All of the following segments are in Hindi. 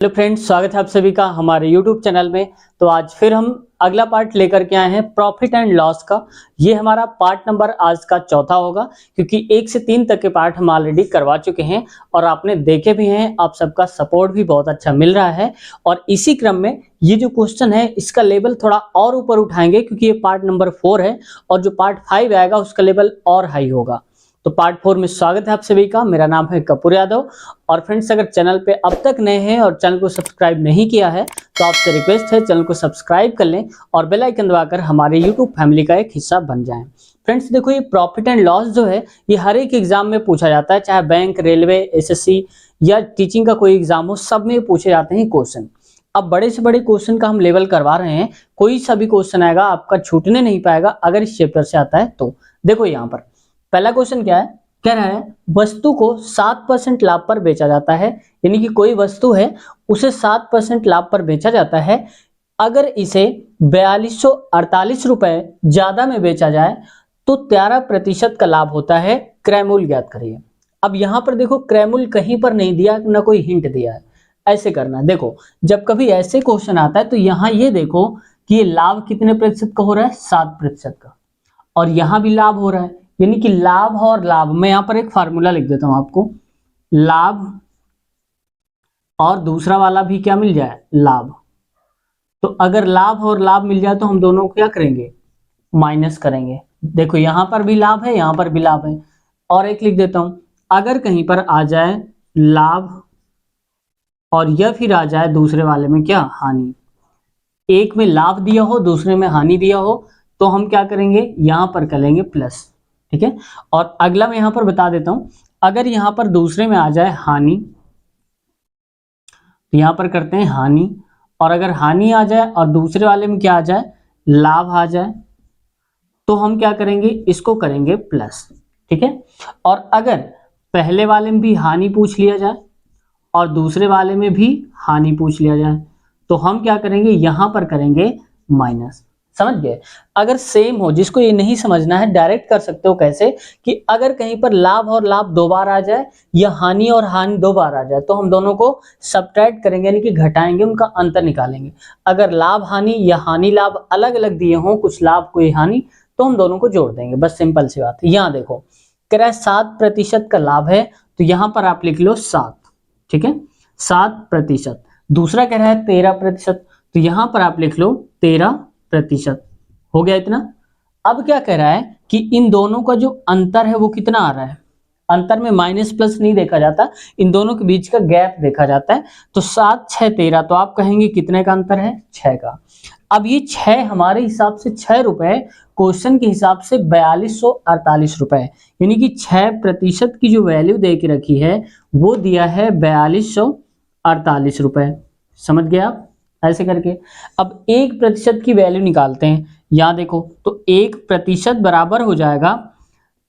हेलो फ्रेंड्स, स्वागत है आप सभी का हमारे यूट्यूब चैनल में। तो आज फिर हम अगला पार्ट लेकर के आए हैं प्रॉफिट एंड लॉस का। ये हमारा पार्ट नंबर आज का चौथा होगा, क्योंकि 1 से 3 तक के पार्ट हम ऑलरेडी करवा चुके हैं और आपने देखे भी हैं। आप सबका सपोर्ट भी बहुत अच्छा मिल रहा है और इसी क्रम में ये जो क्वेश्चन है इसका लेवल थोड़ा और ऊपर उठाएंगे, क्योंकि ये पार्ट नंबर 4 है और जो पार्ट 5 आएगा उसका लेवल और हाई होगा। तो पार्ट 4 में स्वागत है आप सभी का। मेरा नाम है कपूर यादव। और फ्रेंड्स, अगर चैनल पे अब तक नए हैं और चैनल को सब्सक्राइब नहीं किया है तो आपसे रिक्वेस्ट है चैनल को सब्सक्राइब कर लें और बेल आइकन दबाकर हमारे यूट्यूब फैमिली का एक हिस्सा बन जाएं। फ्रेंड्स देखो, ये प्रॉफिट एंड लॉस जो है ये हर एक एग्जाम में पूछा जाता है, चाहे बैंक, रेलवे, एसएससी या टीचिंग का कोई एग्जाम हो, सब में पूछे जाते हैं क्वेश्चन। अब बड़े से बड़े क्वेश्चन का हम लेवल करवा रहे हैं, कोई सा भी क्वेश्चन आएगा आपका छूटने नहीं पाएगा अगर इस चैप्टर से आता है तो। देखो यहाँ पर पहला क्वेश्चन क्या है, कह रहा है वस्तु को 7% लाभ पर बेचा जाता है। यानी कि कोई वस्तु है उसे 7% लाभ पर बेचा जाता है। अगर इसे 4248 रुपए ज्यादा में बेचा जाए तो 13% का लाभ होता है। क्रय मूल्य ज्ञात करिए। अब यहां पर देखो, क्रय मूल्य कहीं पर नहीं दिया, ना कोई हिंट दिया है। ऐसे करना है। देखो, जब कभी ऐसे क्वेश्चन आता है तो यहां ये देखो कि ये लाभ कितने प्रतिशत का हो रहा है, 7% का, और यहां भी लाभ हो रहा है। यानी कि लाभ और लाभ, मैं यहां पर एक फार्मूला लिख देता हूं आपको, लाभ और दूसरा वाला भी क्या मिल जाए, लाभ। तो अगर लाभ और लाभ मिल जाए तो हम दोनों को क्या करेंगे, माइनस करेंगे। देखो यहां पर भी लाभ है, यहां पर भी लाभ है। और एक लिख देता हूं, अगर कहीं पर आ जाए लाभ और यह फिर आ जाए दूसरे वाले में क्या, हानि। एक में लाभ दिया हो, दूसरे में हानि दिया हो, तो हम क्या करेंगे, यहां पर करेंगे प्लस। ठीक है। और अगला मैं यहां पर बता देता हूं, अगर यहां पर दूसरे में आ जाए हानि तो यहां पर करते हैं हानि, और अगर हानि आ जाए और दूसरे वाले में क्या आ जाए, लाभ आ जाए, तो हम क्या करेंगे, इसको करेंगे प्लस। ठीक है। और अगर पहले वाले में भी हानि पूछ लिया जाए और दूसरे वाले में भी हानि पूछ लिया जाए तो हम क्या करेंगे, यहां पर करेंगे माइनस। समझ गए। अगर सेम हो, जिसको ये नहीं समझना है डायरेक्ट कर सकते हो। कैसे कि अगर कहीं पर लाभ और लाभ 2 बार आ जाए या हानि और हानि 2 बार आ जाए तो हम दोनों को सब्ट्रैक्ट करेंगे, यानी कि घटाएंगे, उनका अंतर निकालेंगे। अगर लाभ हानि या हानि लाभ अलग अलग दिए हों, कुछ लाभ कोई हानि, तो हम दोनों को जोड़ देंगे। बस सिंपल सी बात है। यहां देखो कह रहा है 7% का लाभ है, तो यहां पर आप लिख लो 7। ठीक है, 7%। दूसरा कह रहा है 13%, तो यहां पर आप लिख लो 13%। हो गया इतना। अब क्या कह रहा है कि इन दोनों का जो अंतर है वो कितना आ रहा है। अंतर में माइनस प्लस नहीं देखा जाता, इन दोनों के बीच का गैप देखा जाता है। तो 7 6 13, तो आप कहेंगे कितने का अंतर है, 6 का। अब ये 6 हमारे हिसाब से 6 रुपए, क्वेश्चन के हिसाब से 4248 रुपए, यानी कि 6% की जो वैल्यू दे के रखी है वो दिया है 4248 रुपए। समझ गए आप। ऐसे करके अब 1% की वैल्यू निकालते हैं। यहां देखो, तो 1% बराबर हो जाएगा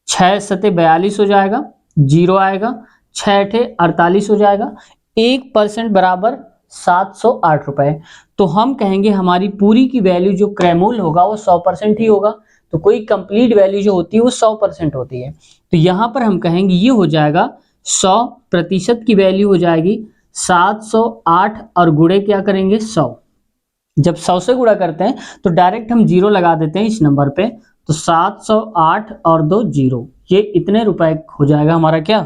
6 सते 42 हो जाएगा, 0 आएगा, 6 अठे 48 हो जाएगा। 1% बराबर 708 रुपए। तो हम कहेंगे हमारी पूरी की वैल्यू जो क्रय मूल्य होगा वो 100% ही होगा। तो कोई कंप्लीट वैल्यू जो होती है वो 100% होती है। तो यहां पर हम कहेंगे ये हो जाएगा 100% की वैल्यू हो जाएगी 708, और गुणे क्या करेंगे, 100। जब 100 से गुणा करते हैं तो डायरेक्ट हम 0 लगा देते हैं इस नंबर पे। तो 708 और 2 0, ये इतने रुपए हो जाएगा हमारा क्या,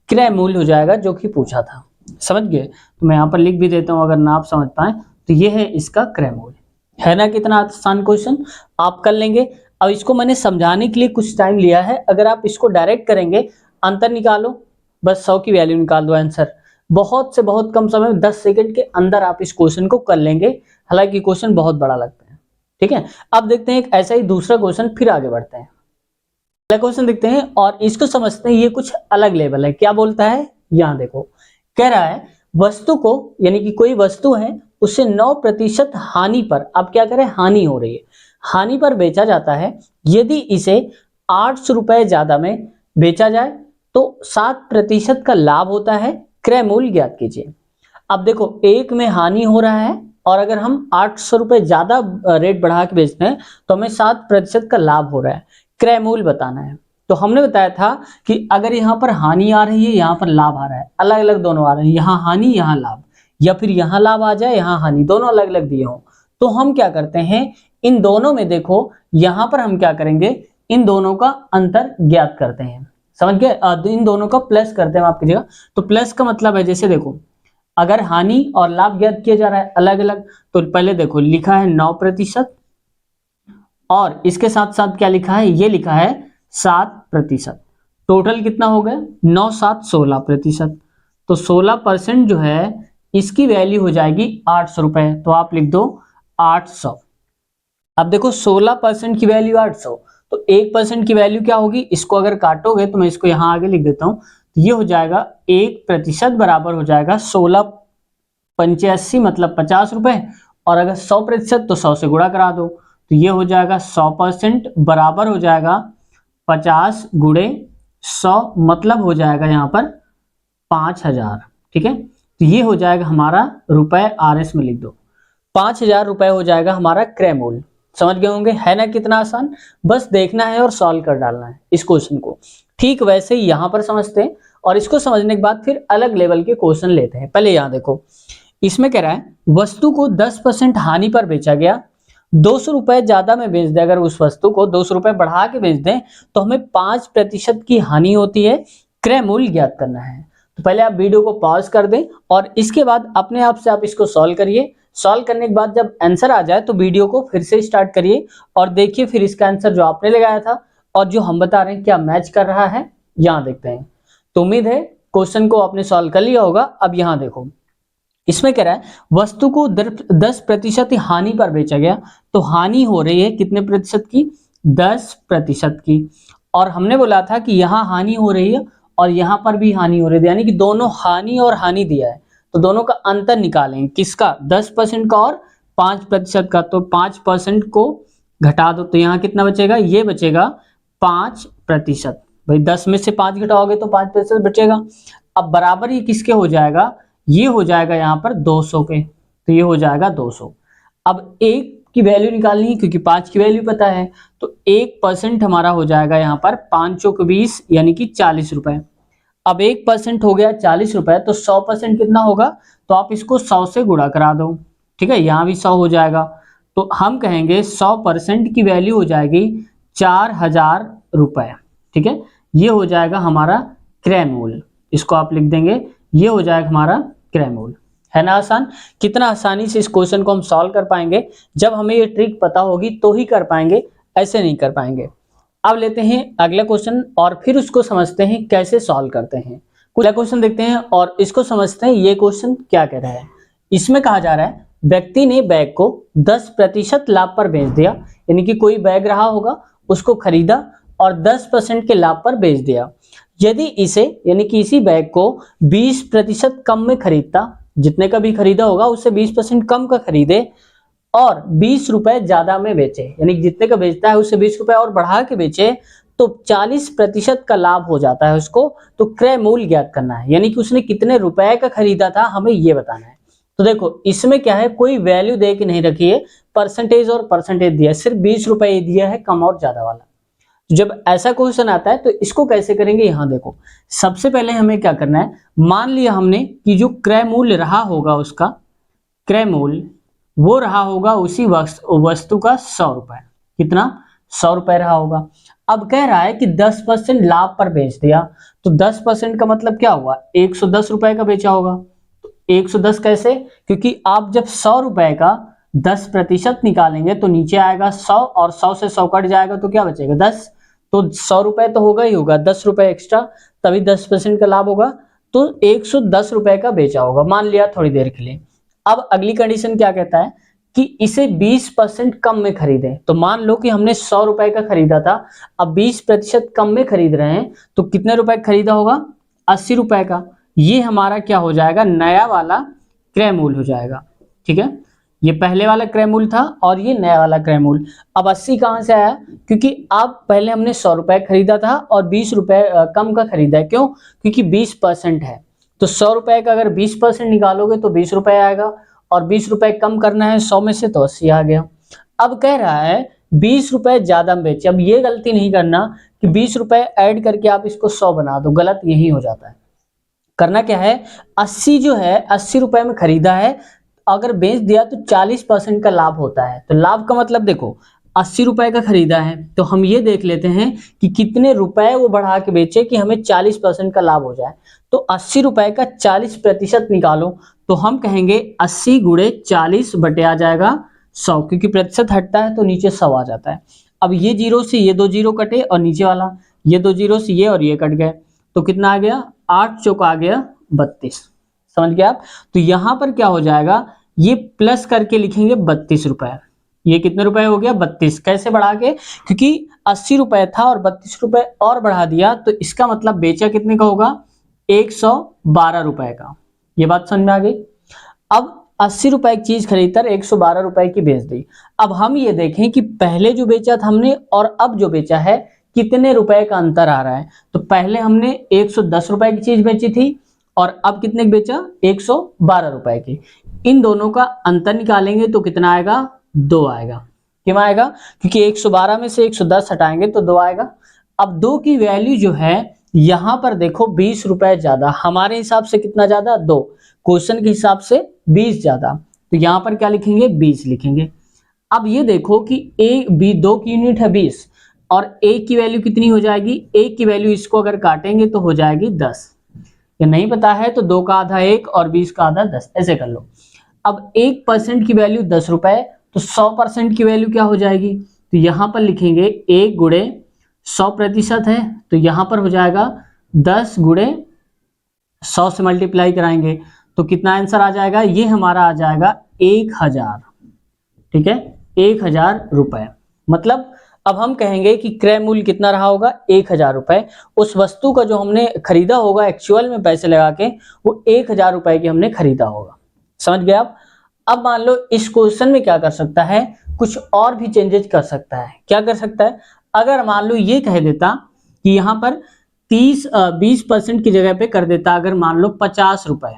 क्रय मूल्य हो जाएगा, जो कि पूछा था। समझ गए। तो मैं यहाँ पर लिख भी देता हूँ, अगर ना आप समझ पाए तो ये है इसका क्रय मूल्य। है ना कितना आसान क्वेश्चन, आप कर लेंगे। अब इसको मैंने समझाने के लिए कुछ टाइम लिया है। अगर आप इसको डायरेक्ट करेंगे, अंतर निकालो, बस 100 की वैल्यू निकाल दो, आंसर बहुत से बहुत कम समय में 10 सेकंड के अंदर आप इस क्वेश्चन को कर लेंगे। हालांकि क्वेश्चन बहुत बड़ा लगता है। ठीक है। अब देखते हैं एक ऐसा ही दूसरा क्वेश्चन, फिर आगे बढ़ते हैं। अगला क्वेश्चन देखते हैं और इसको समझते हैं। ये कुछ अलग लेवल है। क्या बोलता है, यहां देखो, कह रहा है वस्तु को, यानी कि कोई वस्तु है उसे 9% हानि पर, अब क्या करें, हानि हो रही है, हानि पर बेचा जाता है। यदि इसे 800 रुपए ज्यादा में बेचा जाए तो 7% का लाभ होता है। क्रय मूल्य ज्ञात कीजिए। अब देखो, एक में हानि हो रहा है और अगर हम 800 रुपए ज्यादा रेट बढ़ा के बेचते हैं तो हमें 7% का लाभ हो रहा है। क्रय मूल्य बताना है। तो हमने बताया था कि अगर यहाँ पर हानि आ रही है, यहाँ पर लाभ आ रहा है, अलग अलग दोनों आ रहे हैं, यहाँ हानि यहाँ लाभ। या फिर यहाँ लाभ आ जाए यहाँ हानि, दोनों अलग अलग दिए हों, तो हम क्या करते हैं इन दोनों में देखो यहाँ पर हम क्या करेंगे, इन दोनों का अंतर ज्ञात करते हैं, समझ गए। इन दोनों का प्लस करते हैं, माफ कीजिएगा। तो प्लस का मतलब है जैसे देखो अगर हानि और लाभ ज्ञात किया जा रहा है अलग अलग, तो पहले देखो लिखा है 9% और इसके साथ साथ क्या लिखा है, ये लिखा है 7%। टोटल कितना हो गया 9 7 16%। तो 16% जो है इसकी वैल्यू हो जाएगी 800 रुपए, तो आप लिख दो 800। अब देखो 16% की वैल्यू 800, तो 1% की वैल्यू क्या होगी, इसको अगर काटोगे तो मैं इसको यहां आगे लिख देता हूं, तो ये हो जाएगा 1% बराबर हो जाएगा 16×85 मतलब 50 रुपए, और अगर 100% तो 100 से गुणा करा दो, तो ये हो जाएगा 100% बराबर हो जाएगा 50 गुणे 100 मतलब हो जाएगा यहाँ पर 5000। ठीक है, तो ये हो जाएगा हमारा रुपए, RS में लिख दो 5000 रुपए हो जाएगा हमारा क्रय मूल्य। समझ गए होंगे, है ना कितना आसान, बस देखना है और सॉल्व कर डालना है इस क्वेश्चन को। ठीक वैसे ही यहाँ पर समझते हैं और इसको समझने के बाद फिर अलग लेवल के क्वेश्चन लेते हैं। पहले यहाँ देखो, इसमें कह रहा है वस्तु को 10% हानि पर बेचा गया, 200 रुपए ज्यादा में बेच दे, अगर उस वस्तु को 200 रुपए बढ़ा के बेच दें तो हमें 5% की हानि होती है, क्रय मूल्य ज्ञात करना है। तो पहले आप वीडियो को पॉज कर दें और इसके बाद अपने आप से आप इसको सॉल्व करिए। सॉल्व करने के बाद जब आंसर आ जाए तो वीडियो को फिर से स्टार्ट करिए और देखिए फिर इसका आंसर जो आपने लगाया था और जो हम बता रहे हैं क्या मैच कर रहा है, यहाँ देखते हैं। तो उम्मीद है क्वेश्चन को आपने सॉल्व कर लिया होगा। अब यहाँ देखो, इसमें कह रहा है वस्तु को 10% हानि पर बेचा गया, तो हानि हो रही है कितने प्रतिशत की, 10% की। और हमने बोला था कि यहाँ हानि हो रही है और यहाँ पर भी हानि हो रही है, यानी कि दोनों हानि और हानि दिया है, तो दोनों का अंतर निकालेंगे, किसका, 10% का और 5% का। तो 5% को घटा दो तो यहाँ कितना बचेगा, ये बचेगा 5%। भाई 10 में से 5 घटाओगे तो 5% बचेगा। अब बराबर ये किसके हो जाएगा, ये हो जाएगा यहाँ पर 200 के, तो ये हो जाएगा 200। अब 1 की वैल्यू निकालनी है क्योंकि 5 की वैल्यू पता है, तो 1% हमारा हो जाएगा यहाँ पर 5 चौक 20 यानी कि 40 रुपए। अब 1% हो गया 40 रुपए, तो 100% कितना होगा, तो आप इसको 100 से गुणा करा दो। ठीक है, यहाँ भी 100 हो जाएगा, तो हम कहेंगे 100% की वैल्यू हो जाएगी 4000 रुपए। ठीक है, ये हो जाएगा हमारा क्रय मूल्य, इसको आप लिख देंगे, ये हो जाएगा हमारा क्रय मूल्य। है ना आसान, कितना आसानी से इस क्वेश्चन को हम सॉल्व कर पाएंगे, जब हमें ये ट्रिक पता होगी तो ही कर पाएंगे, ऐसे नहीं कर पाएंगे। अब लेते हैं अगला क्वेश्चन और फिर उसको समझते हैं कैसे सॉल्व करते हैं। अगला क्वेश्चन देखते हैं और इसको समझते हैं ये क्वेश्चन क्या कह रहा है। इसमें कहा जा रहा है व्यक्ति ने बैग को 10% लाभ पर बेच दिया, यानी कि कोई बैग रहा होगा उसको खरीदा और 10% के लाभ पर बेच दिया। यदि इसे यानी कि इसी बैग को 20% कम में खरीदता, जितने का भी खरीदा होगा उससे 20% कम का खरीदे और 20 रुपए ज्यादा में बेचे, यानी जितने का बेचता है उससे 20 रुपए और बढ़ा के बेचे, तो 40% का लाभ हो जाता है उसको। तो क्रय मूल्य ज्ञात करना है, यानी कि उसने कितने रुपए का खरीदा था हमें ये बताना है। तो देखो इसमें क्या है, कोई वैल्यू दे के नहीं रखी है, परसेंटेज और परसेंटेज दिया है, सिर्फ 20 रुपए दिया है कम और ज्यादा वाला। तो जब ऐसा क्वेश्चन आता है तो इसको कैसे करेंगे, यहाँ देखो सबसे पहले हमें क्या करना है, मान लिया हमने कि जो क्रय मूल्य रहा होगा उसका क्रय मूल्य वो रहा होगा उसी वस्तु का 100 रुपए, कितना 100 रुपए रहा होगा। अब कह रहा है कि 10% लाभ पर बेच दिया, तो 10% का मतलब क्या हुआ, 110 रुपए का बेचा होगा। तो 110 कैसे, क्योंकि आप जब 100 रुपए का 10% निकालेंगे तो नीचे आएगा 100 और 100 से 100 कट जाएगा तो क्या बचेगा 10, तो 100 रुपए तो होगा ही होगा, 10 रुपए एक्स्ट्रा तभी 10% का लाभ होगा, तो 110 रुपए का बेचा होगा, मान लिया थोड़ी देर के लिए। अब अगली कंडीशन क्या कहता है कि इसे 20% कम में खरीदे, तो मान लो कि हमने 100 रुपए का खरीदा था, अब 20% कम में खरीद रहे हैं, तो कितने रुपए खरीदा होगा, 80 रुपए का। ये हमारा क्या हो जाएगा, नया वाला क्रय मूल्य हो जाएगा। ठीक है, ये पहले वाला क्रय मूल्य था और ये नया वाला क्रय मूल्य। अब 80 कहां से आया, क्योंकि अब पहले हमने 100 रुपए खरीदा था और 20 रुपए कम का खरीदा है, क्यों, क्योंकि 20% है, तो 100 रुपए का अगर 20% निकालोगे तो 20 रुपए आएगा और 20 रुपए कम करना है 100 में से तो 80 आ गया। अब कह रहा है 20 रुपए ज्यादा में बेचे। अब ये गलती नहीं करना कि 20 रुपए ऐड करके आप इसको 100 बना दो, गलत यही हो जाता है। करना क्या है, 80 जो है 80 रुपए में खरीदा है, अगर बेच दिया तो 40% का लाभ होता है। तो लाभ का मतलब देखो 80 रुपए का खरीदा है तो हम ये देख लेते हैं कि कितने रुपए वो बढ़ा के बेचे कि हमें 40% का लाभ हो जाए। तो 80 रुपए का 40% निकालो, तो हम कहेंगे 80 गुणे 40 बटे आ जाएगा 100, क्योंकि प्रतिशत हटता है तो नीचे 100 आ जाता है। अब ये जीरो से ये 2 जीरो कटे और नीचे वाला ये 2 जीरो से ये और ये कट गए, तो कितना आ गया, 8 चौक आ गया 32। समझ गए आप। तो यहां पर क्या हो जाएगा, ये प्लस करके लिखेंगे 32 रुपए। ये कितने रुपए हो गया, 32। कैसे बढ़ा के, क्योंकि 80 रुपए था और 32 रुपए और बढ़ा दिया, तो इसका मतलब बेचा कितने का होगा, 112 रुपए का। ये बात समझ में आ गई। अब 80 रुपए की चीज खरीदकर 112 रुपए की बेच दी। अब हम ये देखें कि पहले जो बेचा था हमने और अब जो बेचा है कितने रुपए का अंतर आ रहा है। तो पहले हमने 110 रुपए की चीज बेची थी और अब कितने की बेचा, 112 रुपए की। इन दोनों का अंतर निकालेंगे तो कितना आएगा, 2 आएगा। क्यों आएगा, क्योंकि 112 में से 110 हटाएंगे तो 2 आएगा। अब 2 की वैल्यू जो है यहां पर देखो 20 रुपए ज्यादा, हमारे हिसाब से कितना ज्यादा, 2, क्वेश्चन के हिसाब से 20 ज्यादा, तो यहां पर क्या लिखेंगे, 20 लिखेंगे। अब ये देखो कि ए बी 2 की यूनिट है 20 और ए की वैल्यू कितनी हो जाएगी, ए की वैल्यू इसको अगर काटेंगे तो हो जाएगी 10। ये नहीं पता है तो 2 का आधा 1 और 20 का आधा 10, ऐसे कर लो। अब 1% की वैल्यू 10 रुपए, तो 100% की वैल्यू क्या हो जाएगी, तो यहां पर लिखेंगे 1 गुणे 100% है, तो यहां पर हो जाएगा 10 गुणे 100 से मल्टीप्लाई कराएंगे तो कितना आंसर आ जाएगा, ये हमारा आ जाएगा 1000। ठीक है, 1000 रुपए। मतलब अब हम कहेंगे कि क्रय मूल्य कितना रहा होगा, 1000 रुपए। उस वस्तु का जो हमने खरीदा होगा एक्चुअल में पैसे लगा के, वो 1000 रुपए की हमने खरीदा होगा। समझ गए आप। अब मान लो इस क्वेश्चन में क्या कर सकता है, कुछ और भी चेंजेस कर सकता है। क्या कर सकता है, अगर मान लो ये कह देता कि यहाँ पर 20% की जगह पे कर देता, अगर मान लो 50 रुपए,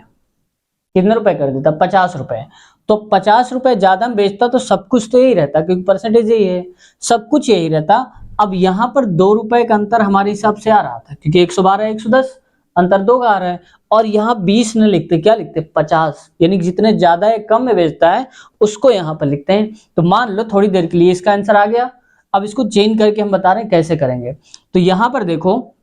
कितने रुपए कर देता, 50 रुपए, तो 50 रुपए ज्यादा में बेचता तो सब कुछ तो यही रहता, क्योंकि परसेंटेज यही है, सब कुछ यही रहता। अब यहाँ पर 2 रुपए का अंतर हमारे हिसाब से आ रहा था, क्योंकि 112 110 अंतर 2 का आ रहा है, और यहाँ 20 न लिखते, क्या लिखते, 50, यानी जितने ज्यादा है कम में बेचता है उसको यहाँ पर लिखते हैं। तो मान लो थोड़ी देर के लिए इसका आंसर आ गया। अब इसको चेंज करके हम बता रहे हैं कैसे करेंगे। तो यहाँ पर देखो,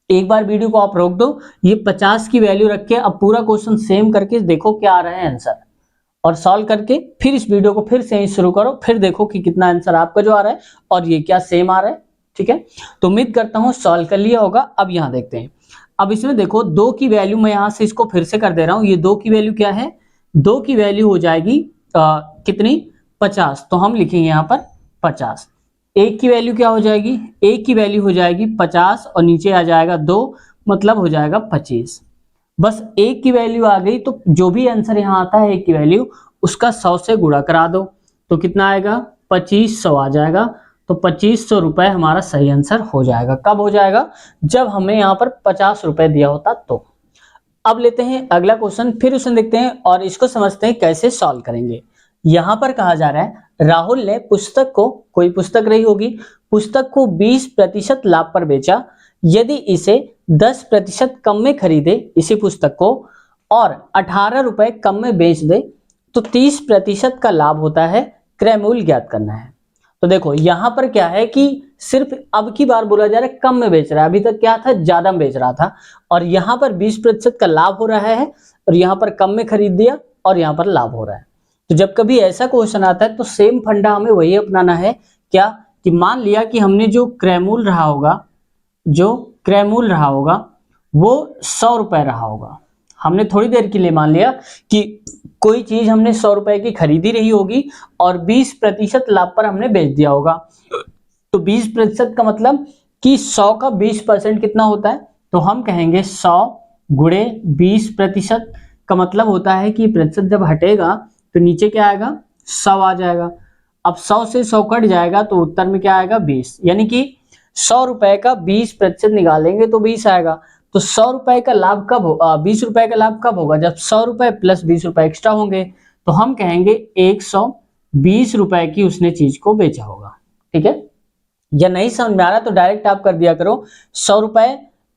एक बार वीडियो को आप रोक दो, ये 50 की वैल्यू रख के अब पूरा क्वेश्चन सेम करके देखो क्या आ रहा है आंसर, और सॉल्व करके फिर इस वीडियो को फिर से ही शुरू करो, फिर देखो कि कितना आंसर आपका जो आ रहा है और ये क्या सेम आ रहा है। ठीक है, तो उम्मीद करता हूं सॉल्व कर लिया होगा। अब यहां देखते हैं, अब इसमें देखो 2 की वैल्यू, मैं यहां से इसको फिर से कर दे रहा हूं। ये 2 की वैल्यू क्या है, 2 की वैल्यू हो जाएगी कितनी, 50, तो हम लिखेंगे यहां पर 50। एक की वैल्यू क्या हो जाएगी, एक की वैल्यू हो जाएगी 50 और नीचे आ जाएगा 2, मतलब हो जाएगा 25। बस एक की वैल्यू आ गई, तो जो भी आंसर यहाँ आता है एक की वैल्यू, उसका 100 से गुणा करा दो, तो कितना आएगा, 2500 आ जाएगा। तो 2500 रुपए हमारा सही आंसर हो जाएगा। कब हो जाएगा, जब हमें यहाँ पर 50 रुपए दिया होता तो। अब लेते हैं अगला क्वेश्चन, फिर उसमें देखते हैं और इसको समझते हैं कैसे सॉल्व करेंगे। यहां पर कहा जा रहा है राहुल ने पुस्तक को, कोई पुस्तक रही होगी, पुस्तक को 20% लाभ पर बेचा। यदि इसे 10% कम में खरीदे इसी पुस्तक को और 18 रुपए कम में बेच दे तो 30% का लाभ होता है। क्रय मूल्य ज्ञात करना है। तो देखो यहां पर क्या है कि सिर्फ अब की बार बोला जा रहा है कम में बेच रहा है, अभी तक क्या था, ज्यादा में बेच रहा था, और यहां पर 20% का लाभ हो रहा है और यहां पर कम में खरीद दिया और यहां पर लाभ हो रहा है। तो जब कभी ऐसा क्वेश्चन आता है तो सेम फंडा हमें वही अपनाना है। क्या, कि मान लिया कि हमने जो क्रय मूल्य रहा होगा, जो क्रय मूल्य रहा होगा वो 100 रुपए रहा होगा। हमने थोड़ी देर के लिए मान लिया कि कोई चीज हमने 100 रुपए की खरीदी रही होगी और 20% लाभ पर हमने बेच दिया होगा। तो 20% का मतलब कि 100 का 20% कितना होता है, तो हम कहेंगे 100 गुणे 20% का मतलब होता है कि प्रतिशत जब हटेगा तो नीचे क्या आएगा, 100 आ जाएगा। अब 100 से 100 कट जाएगा तो उत्तर में क्या आएगा, 20, यानी कि 100 रुपए का 20% निकालेंगे तो 20 आएगा। तो 100 रुपए का लाभ कब होगा, 20 रुपए का लाभ कब होगा, जब 100 रुपए प्लस 20 रुपए एक्स्ट्रा होंगे। तो हम कहेंगे 120 रुपए की उसने चीज को बेचा होगा। ठीक है, या नहीं समझ में आ रहा तो डायरेक्ट आप कर दिया करो 100 रुपए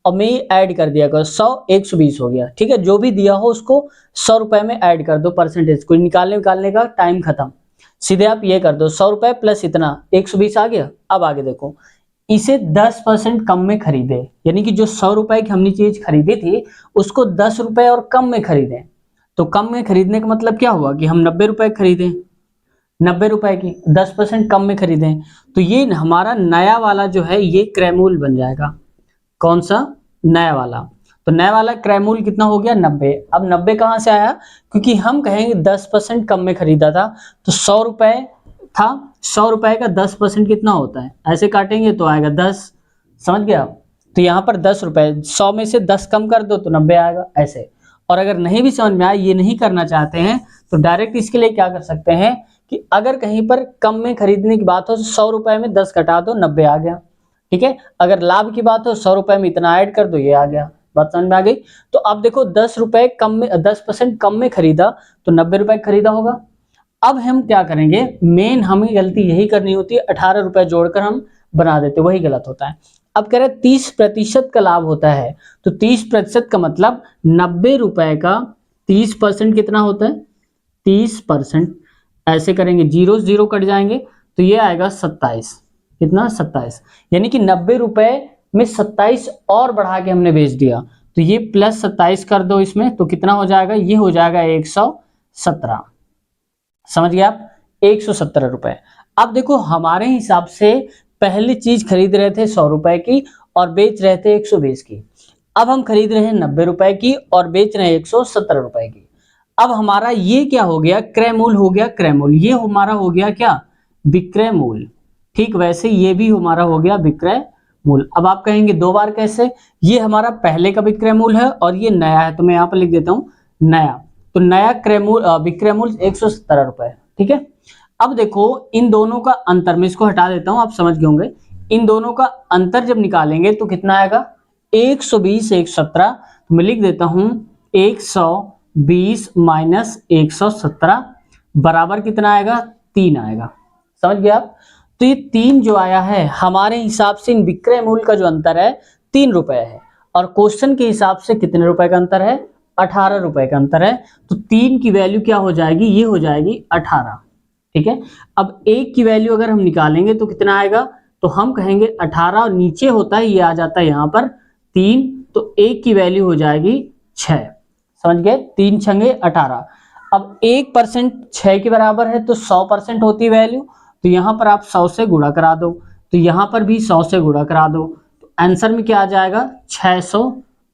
और मैं ऐड कर दिया करो 100 120 हो गया, ठीक है। जो भी दिया हो उसको 100 रुपए में ऐड कर दो, परसेंटेज को निकालने का टाइम खत्म। सीधे आप ये कर दो 100 रुपए प्लस इतना 120 आ गया। अब आगे देखो, इसे 10% कम में खरीदे, यानी कि जो 100 रुपए की हमने चीज खरीदी थी उसको 10 रुपए और कम में खरीदे। तो कम में खरीदने का मतलब क्या हुआ कि हम 90 रुपए खरीदें, 90 रुपए की 10% कम में खरीदें, तो ये हमारा नया वाला जो है ये क्रय मूल्य बन जाएगा। कौन सा? नया वाला। तो नया वाला क्रय मूल्य कितना हो गया? 90। अब 90 कहां से आया? क्योंकि हम कहेंगे 10% कम में खरीदा था, तो 100 रुपए था, 100 रुपए का 10% कितना होता है? ऐसे काटेंगे तो आएगा 10, समझ गया आप? तो यहाँ पर 10 रुपए, 100 में से 10 कम कर दो तो 90 आएगा, ऐसे। और अगर नहीं भी समझ में आए, ये नहीं करना चाहते हैं, तो डायरेक्ट इसके लिए क्या कर सकते हैं कि अगर कहीं पर कम में खरीदने की बात हो तो 100 रुपए में 10 घटा दो, 90 आ गया, ठीक है। अगर लाभ की बात हो 100 रुपए में इतना ऐड कर दो, ये आ गया। बात समझ में आ गई? तो अब देखो 10 रुपए कम में, 10% कम में खरीदा तो 90 रुपए खरीदा होगा। अब हम क्या करेंगे, मेन हमें गलती यही करनी होती है, 18 रुपए जोड़कर हम बना देते, वही गलत होता है। अब कह रहे 30% का लाभ होता है, तो 30% का मतलब 90 रुपए का 30% कितना होता है? 30%। ऐसे करेंगे, जीरो जीरो कट जाएंगे, तो ये आएगा 27। कितना? 27। यानी कि 90 रुपए में 27 और बढ़ा के हमने बेच दिया, तो ये प्लस 27 कर दो इसमें, तो कितना हो जाएगा? ये हो जाएगा 117। समझ गए आप? 117 रुपए। अब देखो हमारे हिसाब से पहली चीज खरीद रहे थे 100 रुपए की और बेच रहे थे 120 की। अब हम खरीद रहे हैं 90 रुपए की और बेच रहे हैं 117 रुपए की। अब हमारा ये क्या हो गया? क्रय मूल्य हो गया, क्रय मूल्य। ये हमारा हो गया क्या? विक्रय मूल्य। ठीक वैसे ये भी हमारा हो गया विक्रय मूल्य। अब आप कहेंगे दो बार कैसे? ये हमारा पहले का विक्रय मूल्य है और ये नया है, तो मैं यहाँ पर लिख देता हूँ नया। तो नया क्रय मूल्य, विक्रय मूल्य 117 रुपए, ठीक है। अब देखो इन दोनों का अंतर, मैं इसको हटा देता हूं, आप समझ गए होंगे। इन दोनों का अंतर जब निकालेंगे तो कितना आएगा? 120 117। तो मैं लिख देता हूं 120 माइनस 117 बराबर कितना आएगा? 3 आएगा। समझ गए आप? तो ये 3 जो आया है हमारे हिसाब से इन विक्रय मूल्य का जो अंतर है 3 रुपए है, और क्वेश्चन के हिसाब से कितने रुपए का अंतर है? 18 रुपए का अंतर है। तो 3 की वैल्यू क्या हो जाएगी? ये हो जाएगी 18, ठीक है। अब 1 की वैल्यू अगर हम निकालेंगे तो कितना आएगा? तो हम कहेंगे 18 और नीचे होता है, ये आ जाता है यहाँ पर 3, तो 1 की वैल्यू हो जाएगी 6। समझ गए? 3 छंगे 18। अब 1% 6 के बराबर है, तो 100% होती है वैल्यू, तो यहाँ पर आप 100 से गुणा करा दो, तो यहाँ पर भी 100 से गुणा करा दो, तो आंसर में क्या आ जाएगा? 600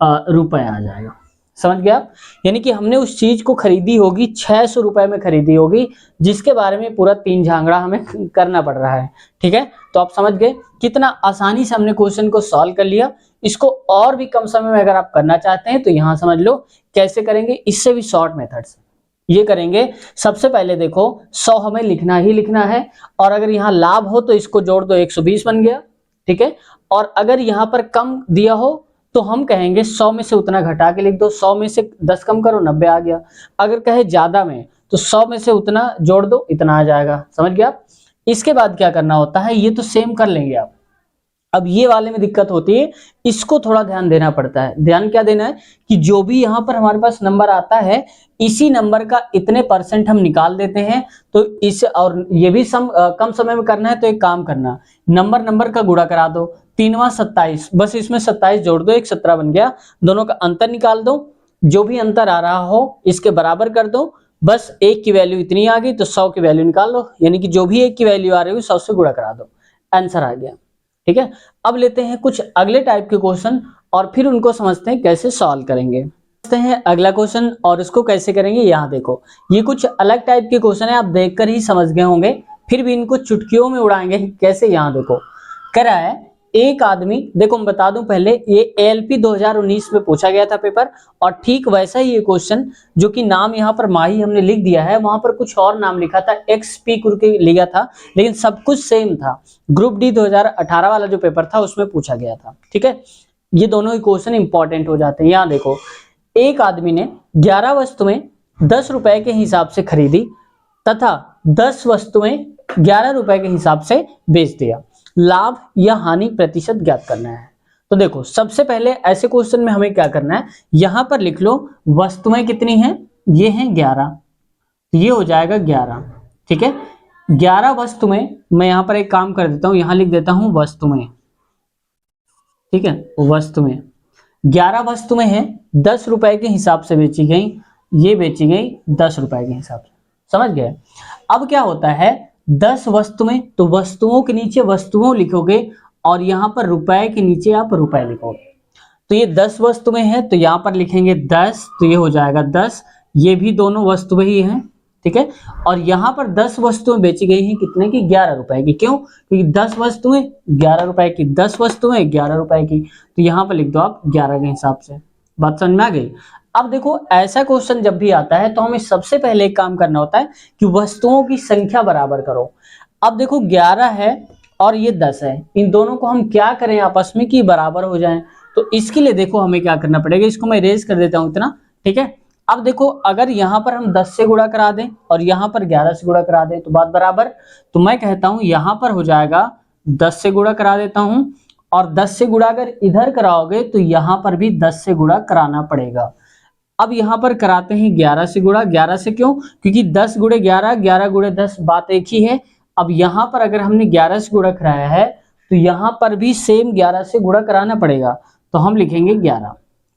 रुपए आ जाएगा। समझ गया आप? यानी कि हमने उस चीज को खरीदी होगी 600 रुपए में खरीदी होगी, जिसके बारे में पूरा 3 झांगड़ा हमें करना पड़ रहा है, ठीक है। तो आप समझ गए कितना आसानी से हमने क्वेश्चन को सॉल्व कर लिया। इसको और भी कम समय में अगर आप करना चाहते हैं तो यहाँ समझ लो कैसे करेंगे, इससे भी शॉर्ट मेथड से ये करेंगे। सबसे पहले देखो 100 हमें लिखना ही लिखना है, और अगर यहाँ लाभ हो तो इसको जोड़ दो, 120 बन गया, ठीक है। और अगर यहाँ पर कम दिया हो तो हम कहेंगे 100 में से उतना घटा के लिख दो, 100 में से 10 कम करो, 90 आ गया। अगर कहे ज्यादा में तो 100 में से उतना जोड़ दो, इतना आ जाएगा। समझ गया आप? इसके बाद क्या करना होता है, ये तो सेम कर लेंगे आप। अब ये वाले में दिक्कत होती है, इसको थोड़ा ध्यान देना पड़ता है। ध्यान क्या देना है कि जो भी यहाँ पर हमारे पास नंबर आता है, इसी नंबर का इतने % हम निकाल देते हैं। तो इस, और ये भी कम समय में करना है, तो एक काम करना, नंबर का गुणा करा दो, 3वां 27, बस इसमें 27 जोड़ दो, 17 बन गया। दोनों का अंतर निकाल दो, जो भी अंतर आ रहा हो इसके बराबर कर दो, बस 1 की वैल्यू इतनी आ गई तो 100 की वैल्यू निकाल लो, यानी कि जो भी 1 की वैल्यू आ रही है 100 से गुणा करा दो, आंसर आ गया, ठीक है। अब लेते हैं कुछ अगले टाइप के क्वेश्चन और फिर उनको समझते हैं कैसे सॉल्व करेंगे। समझते हैं अगला क्वेश्चन और इसको कैसे करेंगे। यहाँ देखो ये कुछ अलग टाइप के क्वेश्चन है, आप देखकर ही समझ गए होंगे, फिर भी इनको चुटकियों में उड़ाएंगे कैसे। यहाँ देखो कह रहा है एक आदमी, देखो मैं बता दूं पहले, ये ALP 2019 में पूछा गया था पेपर, और ठीक वैसा ही ये क्वेश्चन, जो कि नाम यहाँ पर माही हमने लिख दिया है, वहां पर कुछ और नाम लिखा था, XP करके लिखा था, लेकिन सब कुछ सेम था। ग्रुप D 2018 वाला जो पेपर था उसमें पूछा गया था, ठीक है। ये दोनों ही क्वेश्चन इंपॉर्टेंट हो जाते हैं। यहाँ देखो एक आदमी ने 11 वस्तुएं 10 रुपए के हिसाब से खरीदी तथा 10 वस्तुएं 11 रुपए के हिसाब से बेच दिया। लाभ या हानि प्रतिशत ज्ञात करना है। तो देखो सबसे पहले ऐसे क्वेश्चन में हमें क्या करना है, यहां पर लिख लो वस्तुएं कितनी हैं, ये हैं 11, ये हो जाएगा 11, ठीक है। 11 वस्तुएं, मैं यहां पर एक काम कर देता हूं, यहां लिख देता हूं वस्तुएं, ठीक है, वस्तुएं 11 वस्तुएं हैं, 10 रुपए के हिसाब से बेची गई, ये बेची गई 10 रुपए के हिसाब से, समझ गए। अब क्या होता है, 10 वस्तुएं, तो वस्तुओं के नीचे वस्तुओं लिखोगे और यहां पर रुपए के नीचे आप रुपए लिखोगे। तो ये 10 वस्तुएं हैं, तो यहां पर लिखेंगे 10, तो ये हो जाएगा 10, ये भी दोनों वस्तुएं ही हैं, ठीक है। और यहां पर 10 वस्तुएं बेची गई हैं कितने की, 11 रुपए की, क्यों, क्योंकि 10 वस्तुएं 11 रुपए की, 10 वस्तुएं 11 रुपए की, तो यहां पर लिख दो आप 11 के हिसाब से। बात समझ में आ गई। अब देखो ऐसा क्वेश्चन जब भी आता है तो हमें सबसे पहले एक काम करना होता है कि वस्तुओं की संख्या बराबर करो। अब देखो 11 है और ये 10 है, इन दोनों को हम क्या करें आपस में कि बराबर हो जाएं। तो इसके लिए देखो हमें क्या करना पड़ेगा, इसको मैं इरेज कर देता हूं इतना, ठीक है। अब देखो अगर यहां पर हम 10 से गुणा करा दें और यहां पर 11 से गुणा करा दें तो बात बराबर, तो मैं कहता हूं यहां पर हो जाएगा 10 से गुणा करा देता हूं, और 10 से गुणा अगर इधर कराओगे तो यहां पर भी 10 से गुणा कराना पड़ेगा। अब यहां पर कराते हैं 11 से गुणा, 11 से क्यों, क्योंकि 10 गुणे 11, 11 गुणे 10 बात एक ही है। अब यहां पर अगर हमने 11 से गुणा कराया है तो यहां पर भी सेम 11 से गुणा कराना पड़ेगा, तो हम लिखेंगे 11,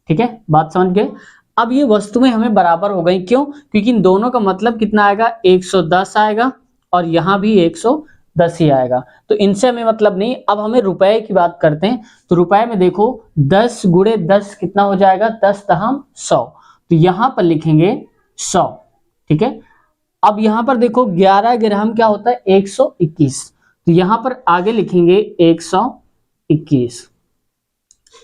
ठीक है, बात समझ गए। अब ये वस्तुएं हमें बराबर हो गई, क्यों, क्योंकि इन दोनों का मतलब कितना आएगा, 110 आएगा और यहां भी 110 ही आएगा, तो इनसे हमें मतलब नहीं। अब हमें रुपए की बात करते हैं, तो रुपए में देखो 10 गुणे 10 कितना हो जाएगा, 10 दहम 100, तो यहां पर लिखेंगे 100, ठीक है। अब यहां पर देखो 11 ग्राम क्या होता है, 121, तो यहां पर आगे लिखेंगे 121।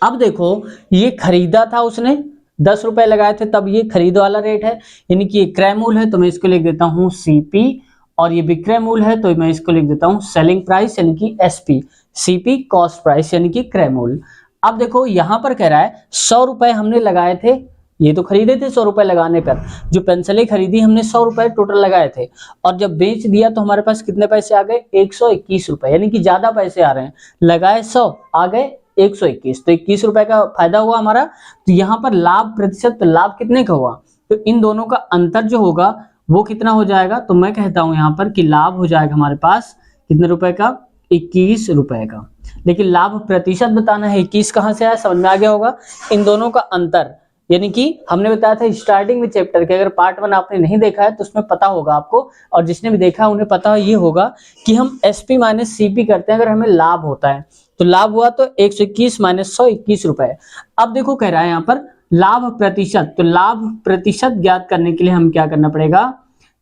अब देखो ये खरीदा था उसने, 10 रुपए लगाए थे, तब ये खरीद वाला रेट है, यानी कि ये क्रय मूल्य है, तो मैं इसको लिख देता हूं सीपी, और ये विक्रय मूल्य है तो मैं इसको लिख देता हूं सेलिंग प्राइस यानी कि एसपी, सीपी कॉस्ट प्राइस यानी कि क्रय मूल्य। अब देखो यहां पर कह रहा है 100 रुपए हमने लगाए थे, ये तो खरीदे थे 100 रुपए लगाने पर, जो पेंसिलें खरीदी हमने 100 रुपए टोटल लगाए थे, और जब बेच दिया तो हमारे पास कितने पैसे आ गए, 121 रुपए, यानी कि ज्यादा पैसे आ रहे हैं, लगाए 100 आ गए 121, तो 21 रुपए का फायदा हुआ हमारा। तो यहाँ पर लाभ प्रतिशत, तो लाभ कितने का हुआ, तो इन दोनों का अंतर जो होगा वो कितना हो जाएगा, तो मैं कहता हूं यहाँ पर कि लाभ हो जाएगा हमारे पास कितने रुपए का, 21 रुपए का। लेकिन लाभ प्रतिशत बताना है, 21 कहां से आया, समझ में आ गया होगा। इन दोनों का अंतर, यानी कि हमने बताया था स्टार्टिंग में चैप्टर के, अगर पार्ट 1 आपने नहीं देखा है तो उसमें पता होगा आपको, और जिसने भी देखा है उन्हें पता ये होगा कि हम एसपी माइनस सीपी करते हैं अगर हमें लाभ होता है, तो लाभ हुआ तो 121 माइनस 100 21 रुपए। अब देखो कह रहा है यहाँ पर लाभ प्रतिशत, तो लाभ प्रतिशत ज्ञात करने के लिए हम क्या करना पड़ेगा,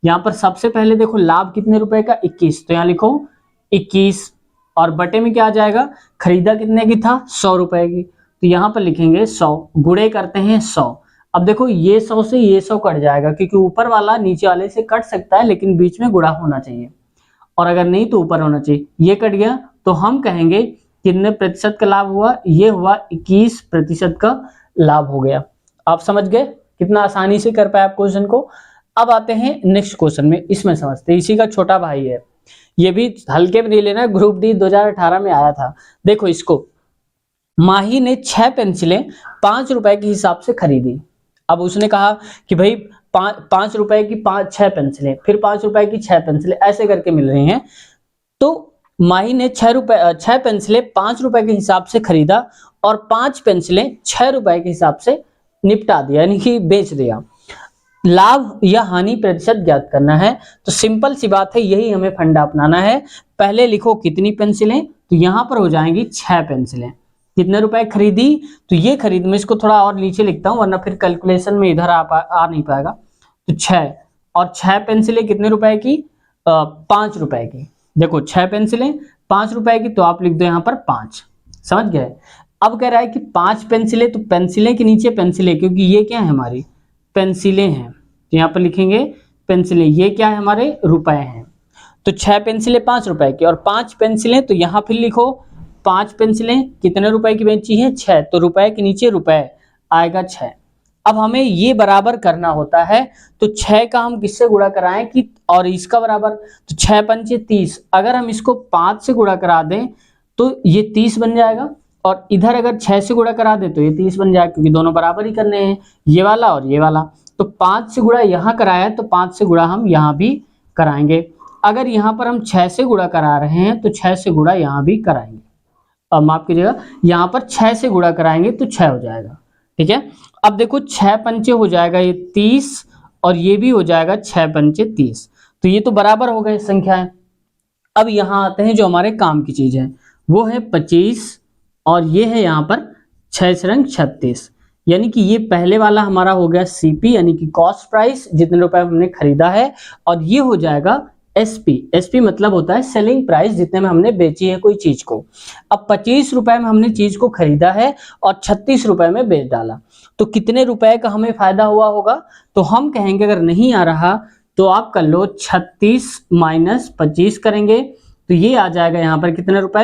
यहाँ पर सबसे पहले देखो लाभ कितने रुपए का, 21, तो यहाँ लिखो 21, और बटे में क्या आ जाएगा, खरीदा कितने की था, 100 रुपए की, तो यहां पर लिखेंगे 100, गुणे करते हैं 100। अब देखो ये 100 से ये 100 कट जाएगा, क्योंकि ऊपर वाला नीचे वाले से कट सकता है लेकिन बीच में गुणा होना चाहिए, और अगर नहीं तो ऊपर होना चाहिए, ये कट गया, तो हम कहेंगे कितने प्रतिशत का लाभ हुआ, ये हुआ 21% का लाभ हो गया। आप समझ गए, कितना आसानी से कर पाए आप क्वेश्चन को। अब आते हैं नेक्स्ट क्वेश्चन में, इसमें समझते हैं, इसी का छोटा भाई है, ये भी हल्के में नहीं लेना, ग्रुप डी 2018 में आया था। देखो इसको, माही ने 6 पेंसिलें 5 रुपए के हिसाब से खरीदी। अब उसने कहा कि भाई 5 रुपए की 6 पेंसिलें, फिर 5 रुपए की 6 पेंसिलें, ऐसे करके मिल रही हैं। तो माही ने 6 पेंसिलें 5 रुपए के हिसाब से खरीदा और 5 पेंसिलें 6 रुपए के हिसाब से निपटा दिया, यानी कि बेच दिया। लाभ या हानि प्रतिशत ज्ञात करना है, तो सिंपल सी बात है, यही हमें फंडा अपनाना है। पहले लिखो कितनी पेंसिलें, तो यहां पर हो जाएंगी 6 पेंसिलें। कितने रुपए खरीदी, तो ये खरीद, मैं इसको थोड़ा और नीचे लिखता हूं वरना फिर कैलकुलेशन में इधर आ नहीं पाएगा। तो 6 और 6 पेंसिलें कितने रुपए की, 5 रुपए की। देखो 6 पेंसिलें 5 रुपए की, तो आप लिख दो यहाँ पर 5, समझ गए। अब कह रहा है कि 5 पेंसिलें, तो पेंसिलें के नीचे पेंसिलें, क्योंकि ये क्या है हमारी पेंसिलें हैं, तो यहाँ पर लिखेंगे पेंसिलें, ये क्या है हमारे रुपए हैं। तो 6 पेंसिलें 5 रुपए की और 5 पेंसिलें, तो यहाँ फिर लिखो 5 पेंसिलें कितने रुपए की बेची है, 6, तो रुपए के नीचे रुपए आएगा 6। अब हमें ये बराबर करना होता है, तो 6 का हम किससे गुणा कराएं कि, और इसका बराबर, तो 6 पंचे 30, अगर हम इसको 5 से गुणा करा दें तो ये 30 बन जाएगा, और इधर अगर 6 से गुणा करा दे तो ये 30 बन जाएगा, क्योंकि दोनों बराबर ही करने हैं, ये वाला और ये वाला। तो 5 से गुणा यहाँ कराया है तो 5 से गुणा हम यहाँ भी कराएंगे। अगर यहाँ पर हम 6 से गुणा करा रहे हैं तो 6 से गुणा यहाँ भी कराएंगे। अब माफ कीजिएगा, यहाँ पर 6 से गुणा कराएंगे तो 6 हो जाएगा। ठीक है, अब देखो 6 पंचे हो जाएगा ये 30 और ये भी हो जाएगा 6 पंचे 30, तो ये तो बराबर हो गए संख्याएं। अब यहाँ आते हैं जो हमारे काम की चीज है, वो है 25 और ये है यहाँ पर 6 से रंग 36, यानी कि ये पहले वाला हमारा हो गया सीपी यानी कि कॉस्ट प्राइस, जितने रुपए हमने खरीदा है, और ये हो जाएगा एसपी। एसपी मतलब होता है सेलिंग प्राइस, जितने में हमने बेची है कोई चीज को। अब 25 रुपए में हमने चीज को खरीदा है और 36 रुपए में बेच डाला, तो कितने रुपए का हमें फायदा हुआ होगा? तो हम कहेंगे, अगर नहीं आ रहा तो आप कर लो 36 माइनस 25 करेंगे, तो ये आ जाएगा यहाँ पर कितने रुपए?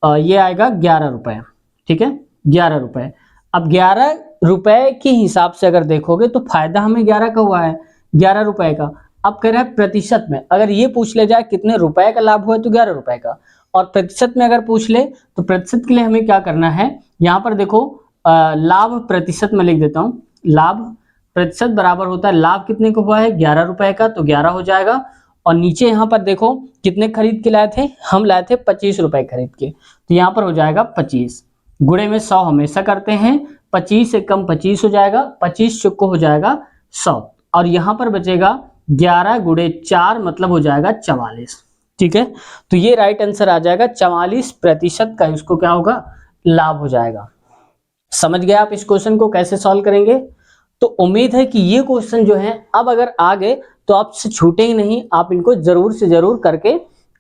ये आएगा 11 रुपए। ठीक है, 11 रुपए। अब 11 रुपए के हिसाब से अगर देखोगे तो फायदा हमें 11 का हुआ है, 11 रुपए का। अब कह रहा है प्रतिशत में, अगर ये पूछ ले जाए कितने रुपए का लाभ हुआ तो 11 रुपए का, और प्रतिशत में अगर पूछ ले तो प्रतिशत के लिए हमें क्या करना है, यहाँ पर देखो लाभ प्रतिशत में लिख देता हूँ। लाभ प्रतिशत बराबर होता है लाभ कितने को हुआ है? 11 रुपए का, तो 11 हो जाएगा। और नीचे यहाँ पर देखो कितने खरीद के लाए थे, हम लाए थे 25 रुपए खरीद के, तो यहाँ पर हो जाएगा 25। गुणे में 100 हमेशा करते हैं, 25 से कम 25 हो जाएगा, 25 चुक्को हो जाएगा 100, और यहाँ पर बचेगा 11 गुणे 4 मतलब हो जाएगा 44। ठीक है, तो ये राइट आंसर आ जाएगा, 44% का इसको क्या होगा? लाभ हो जाएगा। समझ गए आप इस क्वेश्चन को कैसे सॉल्व करेंगे? तो उम्मीद है कि ये क्वेश्चन जो है अब अगर आ गए तो आपसे छूटेंगे नहीं, आप इनको जरूर से जरूर करके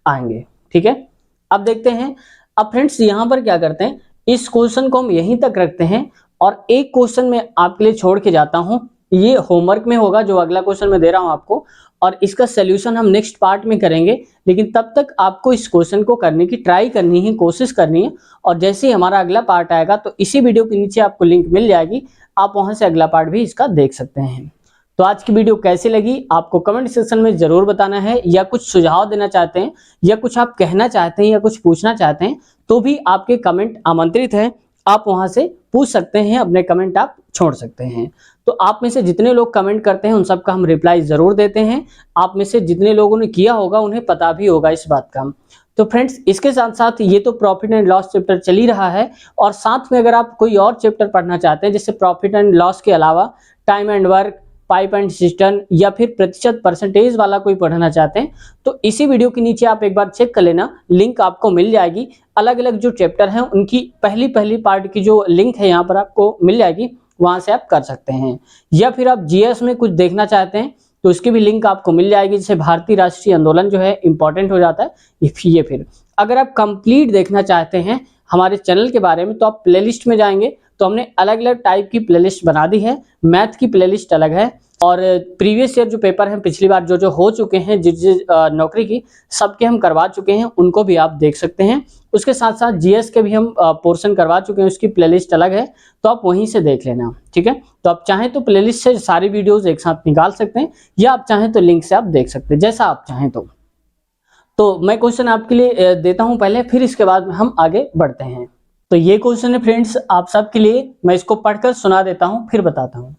आएंगे। ठीक है, अब देखते हैं। अब फ्रेंड्स यहाँ पर क्या करते हैं, इस क्वेश्चन को हम यहीं तक रखते हैं और एक क्वेश्चन मैं आपके लिए छोड़ के जाता हूं, ये होमवर्क में होगा जो अगला क्वेश्चन मैं दे रहा हूं आपको, और इसका सोल्यूशन हम नेक्स्ट पार्ट में करेंगे। लेकिन तब तक आपको इस क्वेश्चन को करने की ट्राई करनी है, कोशिश करनी है, और जैसे ही हमारा अगला पार्ट आएगा तो इसी वीडियो के नीचे आपको लिंक मिल जाएगी, आप वहां से अगला पार्ट भी इसका देख सकते हैं। तो आज की वीडियो कैसी लगी आपको कमेंट सेक्शन में जरूर बताना है, या कुछ सुझाव देना चाहते हैं, या कुछ आप कहना चाहते हैं, या कुछ पूछना चाहते हैं, तो भी आपके कमेंट आमंत्रित है, आप वहां से पूछ सकते हैं, अपने कमेंट आप छोड़ सकते हैं। तो आप में से जितने लोग कमेंट करते हैं उन सबका हम रिप्लाई जरूर देते हैं। आप में से जितने लोगों ने किया होगा उन्हें पता भी होगा इस बात का। तो फ्रेंड्स, इसके साथ साथ ये तो प्रॉफिट एंड लॉस चैप्टर चल ही रहा है, और साथ में अगर आप कोई और चैप्टर पढ़ना चाहते हैं, जैसे प्रॉफिट एंड लॉस के अलावा time and work, pipe and system, या फिर प्रतिशत परसेंटेज वाला कोई पढ़ना चाहते हैं, तो इसी वीडियो के नीचे आप एक बार चेक कर लेना, लिंक आपको मिल जाएगी। अलग अलग जो चैप्टर हैं उनकी पहली पार्ट की जो लिंक है यहाँ पर आपको मिल जाएगी, वहां से आप कर सकते हैं। या फिर आप जीएस में कुछ देखना चाहते हैं तो उसकी भी लिंक आपको मिल जाएगी, जैसे भारतीय राष्ट्रीय आंदोलन जो है इंपॉर्टेंट हो जाता है ये। फिर अगर आप कंप्लीट देखना चाहते हैं हमारे चैनल के बारे में तो आप प्लेलिस्ट में जाएंगे, तो हमने अलग अलग टाइप की प्लेलिस्ट बना दी है। मैथ की प्लेलिस्ट अलग है, और प्रीवियस ईयर जो पेपर हैं पिछली बार जो हो चुके हैं, जिस नौकरी की सबके हम करवा चुके हैं, उनको भी आप देख सकते हैं। उसके साथ साथ जीएस के भी हम पोर्शन करवा चुके हैं, उसकी प्लेलिस्ट अलग है, तो आप वहीं से देख लेना। ठीक है, तो आप चाहें तो प्लेलिस्ट से सारी वीडियोस एक साथ निकाल सकते हैं, या आप चाहें तो लिंक से आप देख सकते हैं, जैसा आप चाहें। तो मैं क्वेश्चन आपके लिए देता हूं पहले, फिर इसके बाद हम आगे बढ़ते हैं। तो ये क्वेश्चन है फ्रेंड्स आप सबके लिए, मैं इसको पढ़कर सुना देता हूं फिर बताता हूं।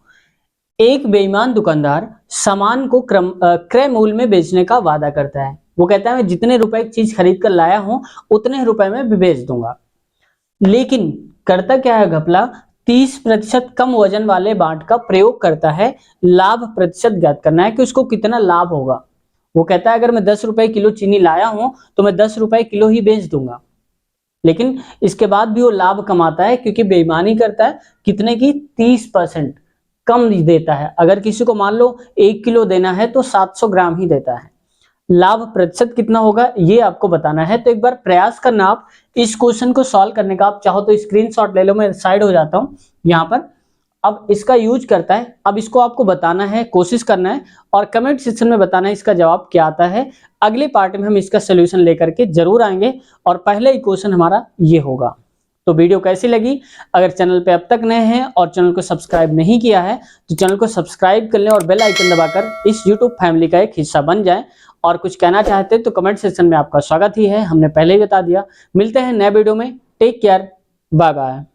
एक बेईमान दुकानदार सामान को क्रय मूल्य में बेचने का वादा करता है। वो कहता है मैं जितने रुपए की चीज खरीद कर लाया हूं उतने रुपए में बेच दूंगा, लेकिन करता क्या है घपला, 30% कम वजन वाले बाट का प्रयोग करता है। लाभ प्रतिशत ज्ञात करना है कि उसको कितना लाभ होगा। वो कहता है अगर मैं 10 रुपए किलो चीनी लाया हूं तो मैं 10 रुपए किलो ही बेच दूंगा, लेकिन इसके बाद भी वो लाभ कमाता है क्योंकि बेईमानी करता है। कितने की? 30% कम देता है। अगर किसी को मान लो 1 किलो देना है तो 700 ग्राम ही देता है। लाभ प्रतिशत कितना होगा ये आपको बताना है। तो एक बार प्रयास करना आप इस क्वेश्चन को सॉल्व करने का। आप चाहो तो स्क्रीनशॉट ले लो, मैं साइड हो जाता हूं यहाँ पर। अब इसका यूज करता है, अब इसको आपको बताना है, कोशिश करना है, और कमेंट सेक्शन में बताना है इसका जवाब क्या आता है। अगले पार्ट में हम इसका सोल्यूशन लेकर के जरूर आएंगे, और पहले ही क्वेश्चन हमारा ये होगा। तो वीडियो कैसी लगी? अगर चैनल पे अब तक नए हैं और चैनल को सब्सक्राइब नहीं किया है तो चैनल को सब्सक्राइब कर लें और बेल आइकन दबाकर इस यूट्यूब फैमिली का एक हिस्सा बन जाएं। और कुछ कहना चाहते तो कमेंट सेक्शन में आपका स्वागत ही है, हमने पहले ही बता दिया। मिलते हैं नए वीडियो में, टेक केयर, बाय बाय।